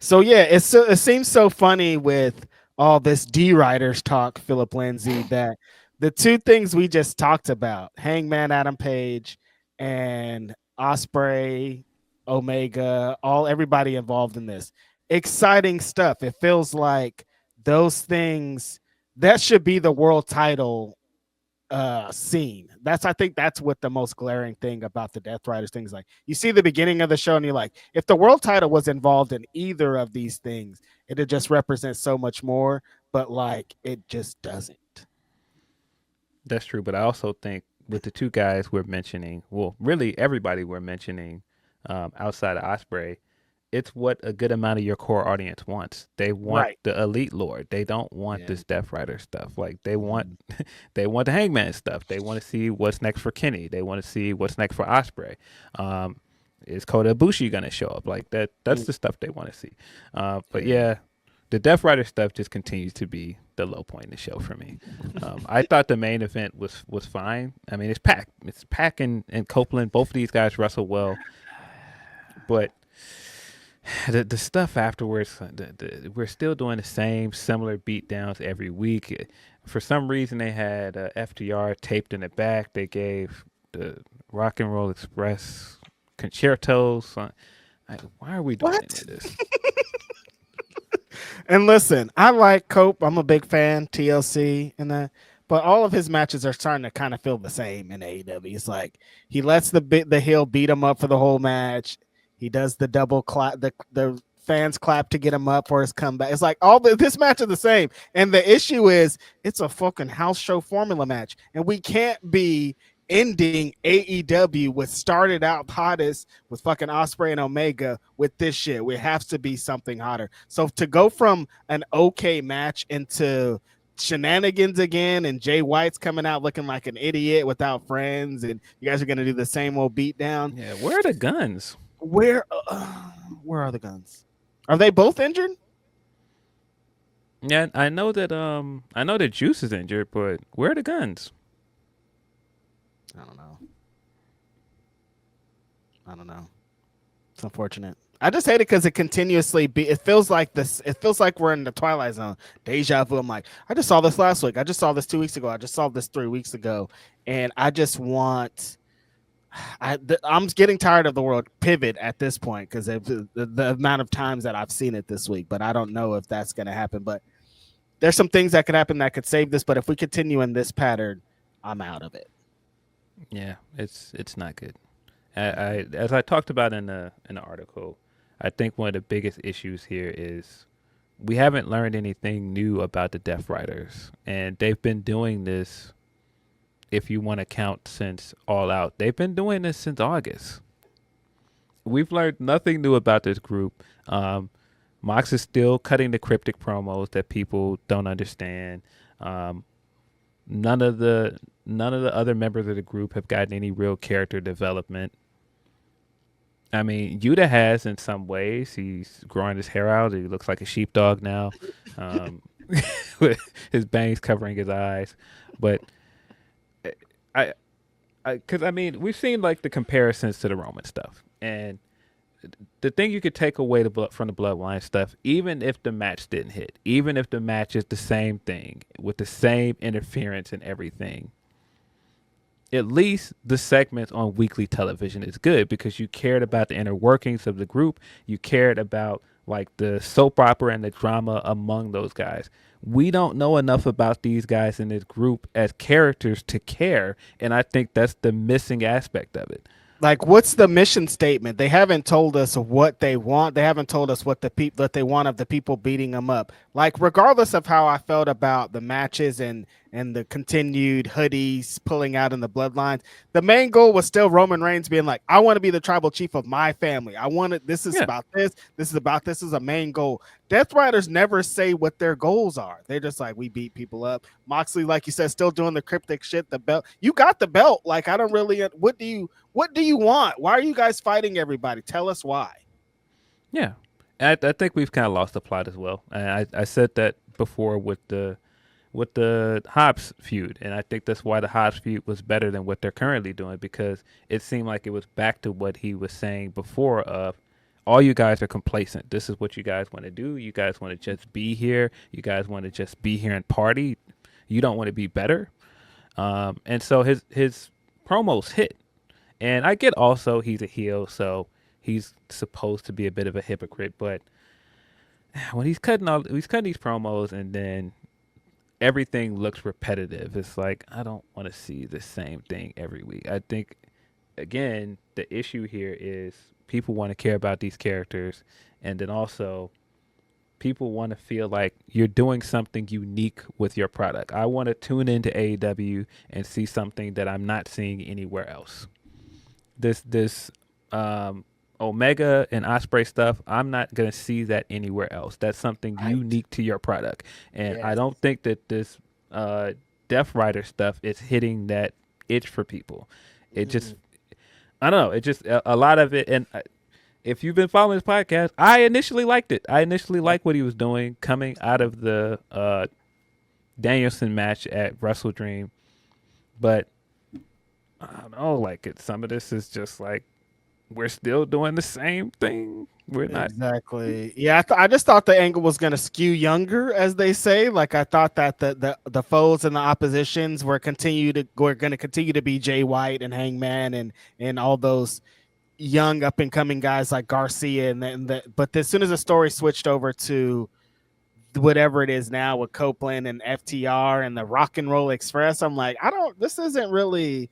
So yeah, it seems so funny with all this D writers talk, Philip Lindsay, that the two things we just talked about, Hangman Adam Page and Osprey, Omega, all everybody involved in this. Exciting stuff. It feels like those things that should be the world title scene. That's I think that's what the most glaring thing about the Death Riders things like. You see the beginning of the show and you're like, if the world title was involved in either of these things, it'd just represent so much more, but like it just doesn't. That's true, but I also think with the two guys we're mentioning, well, really everybody we're mentioning outside of Osprey, it's what a good amount of your core audience wants. They want Right. the elite lore. They don't want Yeah. this Death Rider stuff. Like they want, Mhm. they want the Hangman stuff. They want to see what's next for Kenny. They want to see what's next for Osprey. Um, is Kota Ibushi gonna show up? Like that? That's Mm. the stuff they want to see. But Yeah. yeah, the Death Rider stuff just continues to be the low point in the show for me. I thought the main event was fine. I mean, it's Pac. It's Pac and Copeland. Both of these guys wrestle well, but the stuff afterwards, we're still doing the same similar beatdowns every week. For some reason, they had FTR taped in the back. They gave the Rock and Roll Express concertos. Why are we doing any What? of this? And listen, I like Cope. I'm a big fan, TLC and that. But all of his matches are starting to kind of feel the same in AEW. It's like he lets the heel beat him up for the whole match. He does the double clap, the fans clap to get him up for his comeback. It's like this match is the same. And the issue is it's a fucking house show formula match, and we can't be ending AEW with started out hottest with fucking Osprey and Omega with this shit. It has to be something hotter. So to go from an okay match into shenanigans again, and Jay White's coming out looking like an idiot without friends, and you guys are gonna do the same old beatdown. Yeah, where are the guns? Where where are the guns? Are they both injured? Yeah, I know that Juice is injured, but where are the guns? I don't know. I don't know. It's unfortunate. I just hate it because it continuously be. It feels like this. It feels like we're in the Twilight Zone, deja vu. I'm like, I just saw this last week. I just saw this 2 weeks ago. I just saw this 3 weeks ago, and I just want. I'm getting tired of the world pivot at this point because of the amount of times that I've seen it this week. But I don't know if that's going to happen. But there's some things that could happen that could save this. But if we continue in this pattern, I'm out of it. Yeah, it's not good. I as I talked about in the article, I think one of the biggest issues here is we haven't learned anything new about the Death Riders, and they've been doing this. If you want to count since All Out, they've been doing this since August. We've learned nothing new about this group. Mox is still cutting the cryptic promos that people don't understand. Um, none of the other members of the group have gotten any real character development. I mean, Yuta has in some ways. He's growing his hair out. He looks like a sheepdog now, um, with his bangs covering his eyes. But I, because I mean, we've seen like the comparisons to the Roman stuff, and the thing you could take away from the bloodline stuff, even if the match didn't hit, even if the match is the same thing with the same interference and everything, at least the segments on weekly television is good because you cared about the inner workings of the group. You cared about like the soap opera and the drama among those guys. We don't know enough about these guys in this group as characters to care, and I think that's the missing aspect of it. Like, what's the mission statement? They haven't told us what they want. They haven't told us what the people that they want of the people beating them up. Like, regardless of how I felt about the matches and the continued hoodies pulling out in the bloodlines, the main goal was still Roman Reigns being like, I want to be the tribal chief of my family. I want it. This is Yeah, about this. This is about this is a main goal. Death Riders never say what their goals are. They're just like, we beat people up. Moxley, like you said, still doing the cryptic shit. The belt, you got the belt. Like, I don't really. What do you want? Why are you guys fighting everybody? Tell us why. yeah. I think we've kind of lost the plot as well. And I said that before with the Hobbs feud, and I think that's why the Hobbs feud was better than what they're currently doing because it seemed like it was back to what he was saying before of all you guys are complacent. This is what you guys want to do. You guys want to just be here. You guys want to just be here and party. You don't want to be better. And so his promos hit. And I get also he's a heel, so he's supposed to be a bit of a hypocrite. But when he's cutting these promos, and then everything looks repetitive. It's like I don't want to see the same thing every week. I think again the issue here is people want to care about these characters, and then also people want to feel like you're doing something unique with your product. I want to tune into AEW and see something that I'm not seeing anywhere else. This Omega and Osprey stuff, I'm not gonna see that anywhere else. That's something Right. unique to your product, and I Yes. don't think that this Death Rider stuff is hitting that itch for people. It just, Mm. I don't know. It just a lot of it, and if you've been following this podcast, I initially liked it. I initially liked what he was doing coming out of the Danielson match at Wrestle Dream, but I don't know. Like some of this is just like we're still doing the same thing. We're not. Exactly. Yeah, I just thought the angle was going to skew younger, as they say. Like I thought that the foes and the oppositions were going to continue to be Jay White and Hangman and all those young up and coming guys like Garcia but as soon as the story switched over to whatever it is now with Copeland and FTR and the Rock and Roll Express, I'm like, I don't. This isn't really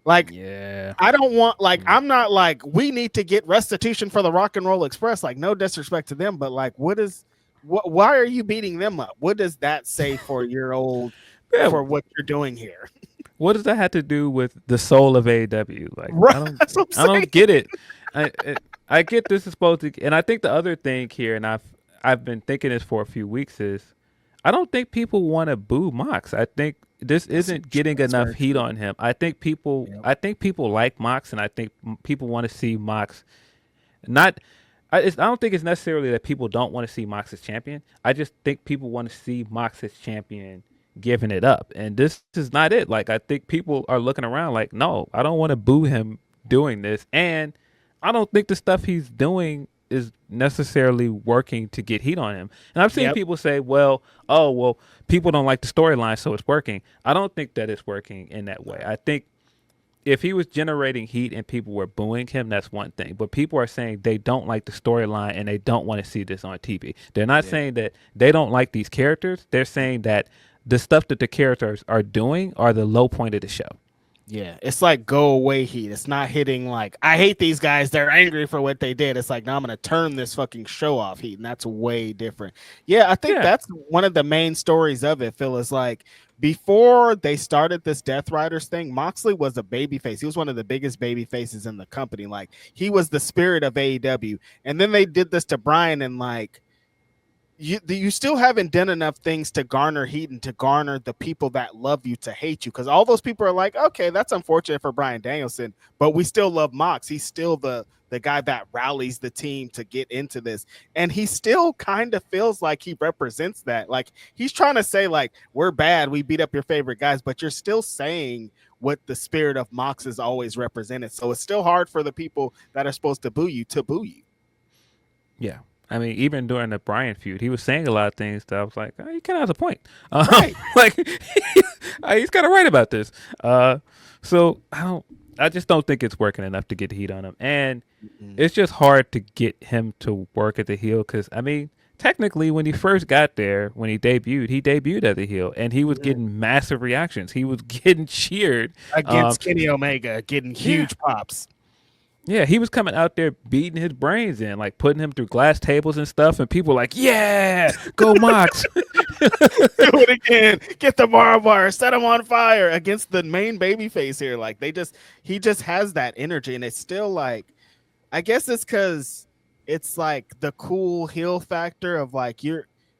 like Yeah. I don't want like Mm. I'm not like we need to get restitution for the Rock and Roll Express. Like no disrespect to them, but like why are you beating them up? What does that say for your old Yeah. for what you're doing here? What does that have to do with the soul of AEW? Like Right. That's what I I'm don't get it. I get this is supposed to, and I think the other thing here, and I've been thinking this for a few weeks is, I don't think people want to boo Mox. I think this isn't getting That's enough very heat true. on him. I think people, Yep. like Mox, and I think people want to see Mox. Not, I don't think it's necessarily that people don't want to see Mox as champion. I just think people want to see Mox as champion giving it up, and this is not it. Like I think people are looking around like, no, I don't want to boo him doing this, and I don't think the stuff he's doing is necessarily working to get heat on him. And I've seen Yep. people say, well, oh, well, people don't like the storyline, so it's working. I don't think that it's working in that way. I think if he was generating heat and people were booing him, that's one thing. But people are saying they don't like the storyline and they don't want to see this on TV. They're not Yeah. saying that they don't like these characters. They're saying that the stuff that the characters are doing are the low point of the show. Yeah, it's like go away heat. It's not hitting like I hate these guys. They're angry for what they did. It's like now I'm gonna turn this fucking show off heat, and that's way different. Yeah, I think Yeah. that's one of the main stories of it. Phil is like before they started this Death Riders thing, Moxley was a baby face. He was one of the biggest baby faces in the company. Like he was the spirit of AEW, and then they did this to Brian, and like you still haven't done enough things to garner heat and to garner the people that love you to hate you, because all those people are like, okay, that's unfortunate for Brian Danielson, but we still love Mox. He's still the guy that rallies the team to get into this, and he still kind of feels like he represents that. Like he's trying to say like we're bad, we beat up your favorite guys, but you're still saying what the spirit of Mox has always represented. So it's still hard for the people that are supposed to boo you. Yeah. I mean, even during the Bryan feud, he was saying a lot of things that I was like, oh, he kind of has a point. Right. Like, he's kind of right about this. So I just don't think it's working enough to get the heat on him. And Mm-hmm. it's just hard to get him to work at the heel because, I mean, technically, when he first got there, when he debuted at the heel, and he was getting massive reactions. He was getting cheered. Um, Against Kenny Omega, getting yeah. huge pops. Yeah, he was coming out there beating his brains in, like putting him through glass tables and stuff, and people were like, "Yeah, go Mox!" Do it again. Get the barbed wire. Set him on fire against the main baby face here. Like he just has that energy, and it's still like, I guess it's because it's like the cool heel factor of like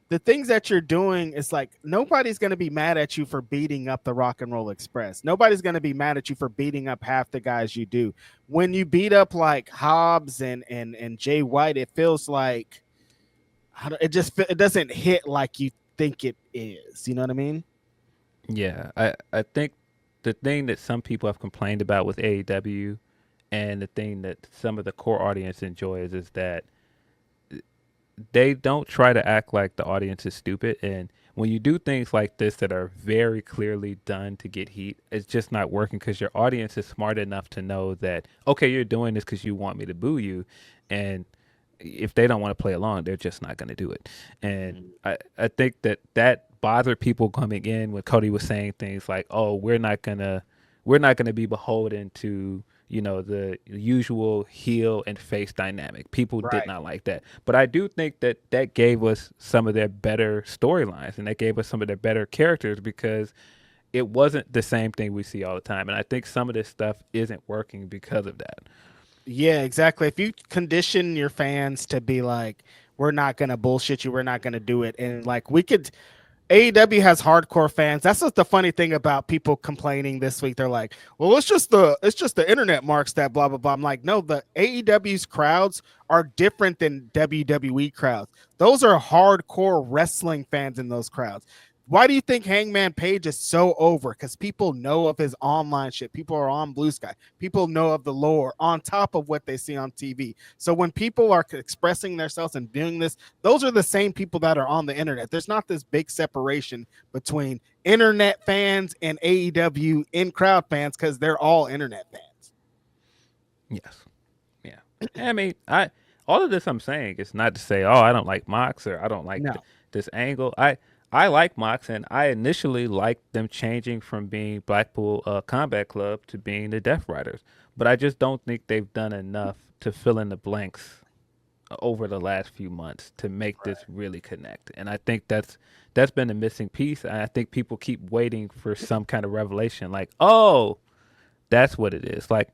the things that you're doing is like nobody's going to be mad at you for beating up the Rock and Roll Express. Nobody's going to be mad at you for beating up half the guys you do. When you beat up like Hobbs and Jay White, it feels like it doesn't hit like you think it is. You know what I mean? Yeah, I think the thing that some people have complained about with AEW, and the thing that some of the core audience enjoys, is that they don't try to act like the audience is stupid. And when you do things like this that are very clearly done to get heat, it's just not working because your audience is smart enough to know that, okay, you're doing this because you want me to boo you. And if they don't want to play along, they're just not going to do it. And Mhm. I think that bothered people coming in when Cody was saying things like, "Oh, we're not gonna be beholden to the usual heel and face dynamic." People did Right. not like that, but I do think that gave us some of their better storylines and that gave us some of their better characters because it wasn't the same thing we see all the time. And I think some of this stuff isn't working because of that. Yeah, exactly. If you condition your fans to be like, we're not gonna bullshit you, we're not gonna do it, and like we could AEW has hardcore fans. That's what's the funny thing about people complaining this week. They're like, "Well, it's just the internet marks that blah blah blah." I'm like, no, the AEW's crowds are different than WWE crowds. Those are hardcore wrestling fans in those crowds. Why do you think Hangman Page is so over? Because people know of his online shit. People are on Blue Sky. People know of the lore on top of what they see on TV. So when people are expressing themselves and doing this, those are the same people that are on the internet. There's not this big separation between internet fans and AEW in crowd fans because they're all internet fans. Yes. Yeah. I mean, I all of this I'm saying is not to say, oh, I don't like Mox or I don't like No, this angle. I like Mox, and I initially liked them changing from being Blackpool Combat Club to being the Death Riders, but I just don't think they've done enough to fill in the blanks over the last few months to make this really connect. And I think that's been the missing piece. And I think people keep waiting for some kind of revelation, like, oh, that's what it is. Like,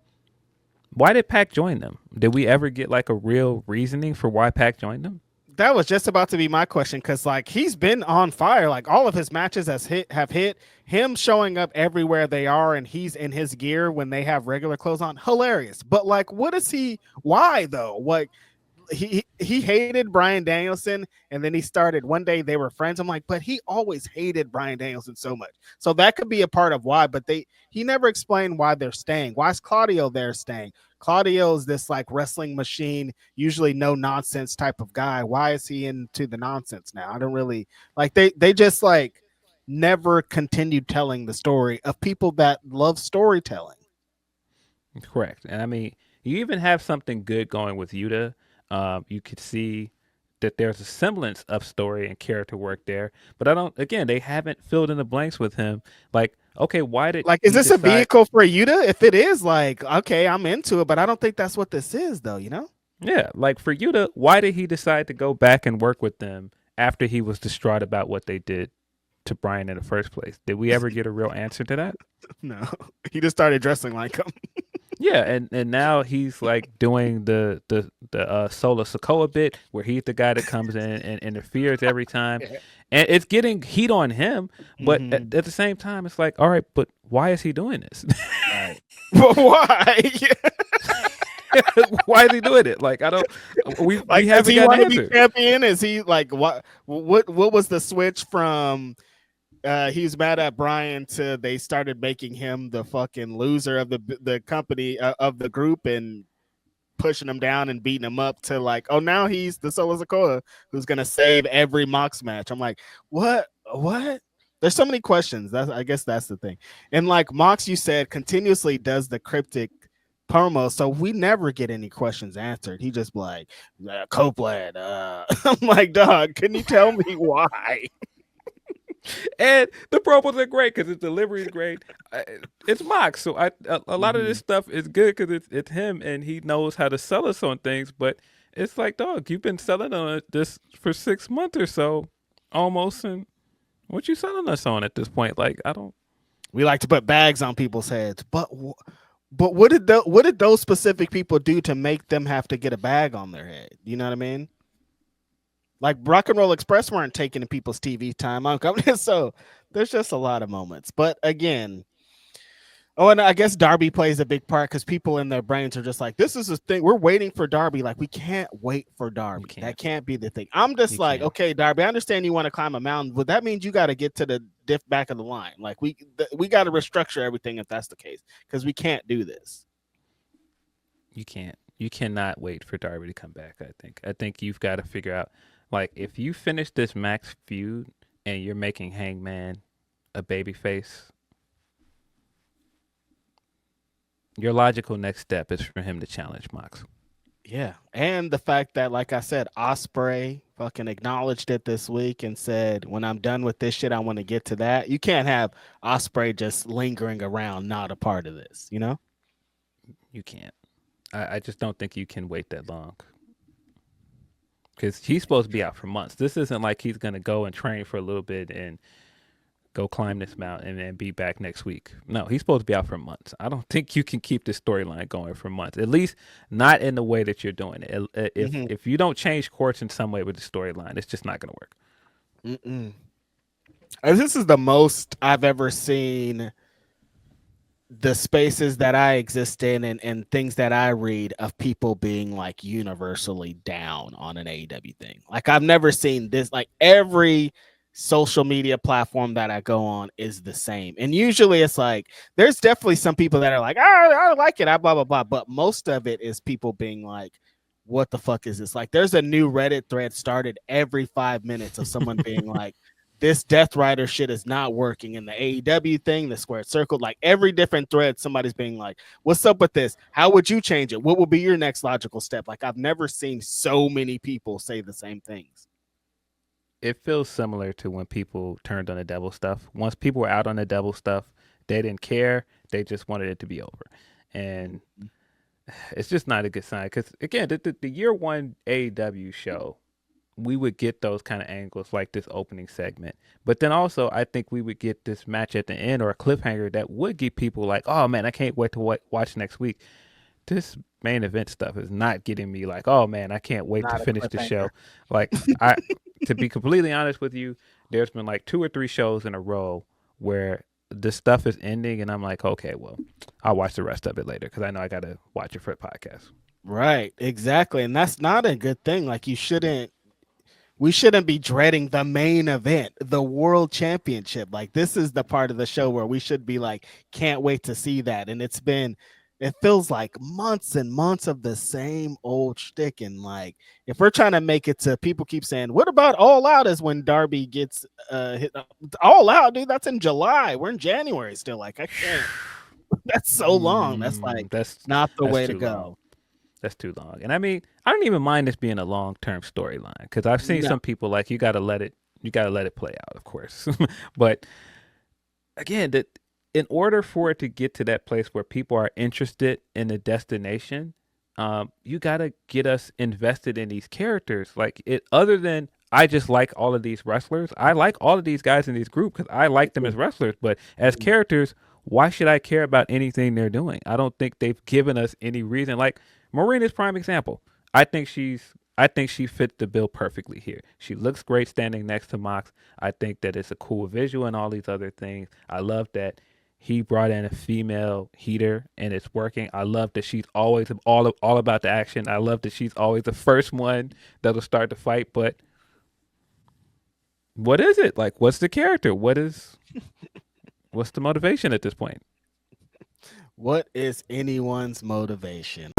why did Pac join them? Did we ever get like a real reasoning for why Pac joined them? that was just about to be my question because like he's been on fire. Like all of his matches have hit him showing up everywhere they are, and he's in his gear when they have regular clothes on. Hilarious. But like, what is he? Why though? Like he hated Brian Danielson, and then he started one day they were friends. I'm like, but he always hated Brian Danielson so much. So that could be a part of why, but he never explained why they're staying. Why is Claudio there staying? Claudio is this like wrestling machine, usually no nonsense type of guy. Why is he into the nonsense now? I don't really like they just like never continued telling the story of people that love storytelling. Correct. And I mean, you even have something good going with Yuta. You could see that there's a semblance of story and character work there, but I don't. Again, they haven't filled in the blanks with him. Like, okay, why did Like, is he this a decide? vehicle for Yuta? If it is, like, okay, I'm into it, but I don't think that's what this is, though. You know? Yeah, like for Yuta, why did he decide to go back and work with them after he was distraught about what they did to Brian in the first place? Did we ever get a real answer to that? No, he just started dressing like him. Yeah, and now he's like doing the Solo Sokoa bit where he's the guy that comes in and interferes every time, Yeah. and it's getting heat on him. But Mm-hmm. at the same time, it's like, all right, but why is he doing this? Right. But why? Why is he doing it? Like I don't. We Like, does haven't he got want an to be answer. champion? Is he like what? What was the switch from? He was mad at Brian to they started making him the fucking loser of the company of the group and pushing him down and beating him up to like, oh, now he's the Solo Sikoa who's gonna save every Mox match. I'm like, what? What? There's so many questions. That's I guess that's the thing. And like Mox, you said, continuously does the cryptic promo, so we never get any questions answered. He just be like, Copeland. I'm like, dog, can you tell me why? And the promos are great because his delivery is great. It's Mox, so a lot of this Mhm. stuff is good because it's him and he knows how to sell us on things. But it's like, dog, you've been selling on this for 6 months or so, almost, and what you selling us on at this point? Like, I don't. We like to put bags on people's heads, but what did those specific people do to make them have to get a bag on their head? You know what I mean? Like Rock and Roll Express weren't taking people's TV time. I'm coming, so there's just a lot of moments. But again, oh, and I guess Darby plays a big part because people in their brains are just like, this is the thing. We're waiting for Darby. Like, we can't wait for You Darby. That can't. can't be the thing. I'm just You like, can't. okay, Darby, I understand you want to climb a mountain, but that means you got to get to the diff back of the line. Like, we got to restructure everything if that's the case because we can't do this. You can't. You cannot wait for Darby to come back. I think. I think you've got to figure out. Like, if you finish this Max feud and you're making Hangman a babyface, your logical next step is for him to challenge Mox. Yeah, and the fact that, like I said, Osprey fucking acknowledged it this week and said, "When I'm done with this shit, I want to get to that." You can't have Osprey just lingering around, not a part of this. You know? You can't. I just don't think you can wait that long. Because he's supposed to be out for months. This isn't like he's going to go and train for a little bit and go climb this mountain and then be back next week. No, he's supposed to be out for months. I don't think you can keep this storyline going for months. At least not in the way that you're doing it. If you don't change course in some way with the storyline, it's just not going to work. This is the most I've ever seen the spaces that I exist in and things that I read of people being like universally down on an AEW thing. Like I've never seen this. Like every social media platform that I go on is the same. And usually it's like there's definitely some people that are like, I like it, I blah blah blah. But most of it is people being like, what the fuck is this? Like there's a new Reddit thread started every 5 minutes of someone being like, this Death Rider shit is not working in the AEW thing, the squared circle, like every different thread, somebody's being like, what's up with this? How would you change it? What will be your next logical step? Like I've never seen so many people say the same things. It feels similar to when people turned on the devil stuff. Once people were out on the devil stuff, they didn't care. They just wanted it to be over. And it's just not a good sign. Because, again, the year one AEW show, we would get those kind of angles like this opening segment. But then also, I think we would get this match at the end or a cliffhanger that would get people like, oh, man, I can't wait to watch next week. This main event stuff is not getting me like, oh, man, I can't wait to finish the show. Like, to be completely honest with you, there's been like 2 or 3 shows in a row where the stuff is ending and I'm like, okay, well, I'll watch the rest of it later because I know I got to watch it for the podcast. Right, exactly. And that's not a good thing. Like we shouldn't be dreading the main event, the world championship. Like this is the part of the show where we should be like, can't wait to see that. And it feels like months and months of the same old shtick. And like, if we're trying to make it to, people keep saying, what about All Out is when Darby gets hit All Out, dude, that's in July. We're in January still. Like, I can't, that's so long. That's like, that's not the way to go. Long. That's too long. And I mean, I don't even mind this being a long-term storyline because I've seen some people like, you got to let it play out, of course. But again, that in order for it to get to that place where people are interested in the destination, you got to get us invested in these characters. Like it, other than I just like all of these wrestlers. I like all of these guys in these groups because I like them as wrestlers. But as characters, why should I care about anything they're doing? I don't think they've given us any reason. Like Marina's prime example. I think she fits the bill perfectly here. She looks great standing next to Mox. I think that it's a cool visual and all these other things. I love that he brought in a female heater and it's working. I love that she's always all about the action. I love that she's always the first one that'll start the fight. But what is it? Like, what's the character? What's the motivation at this point? What is anyone's motivation?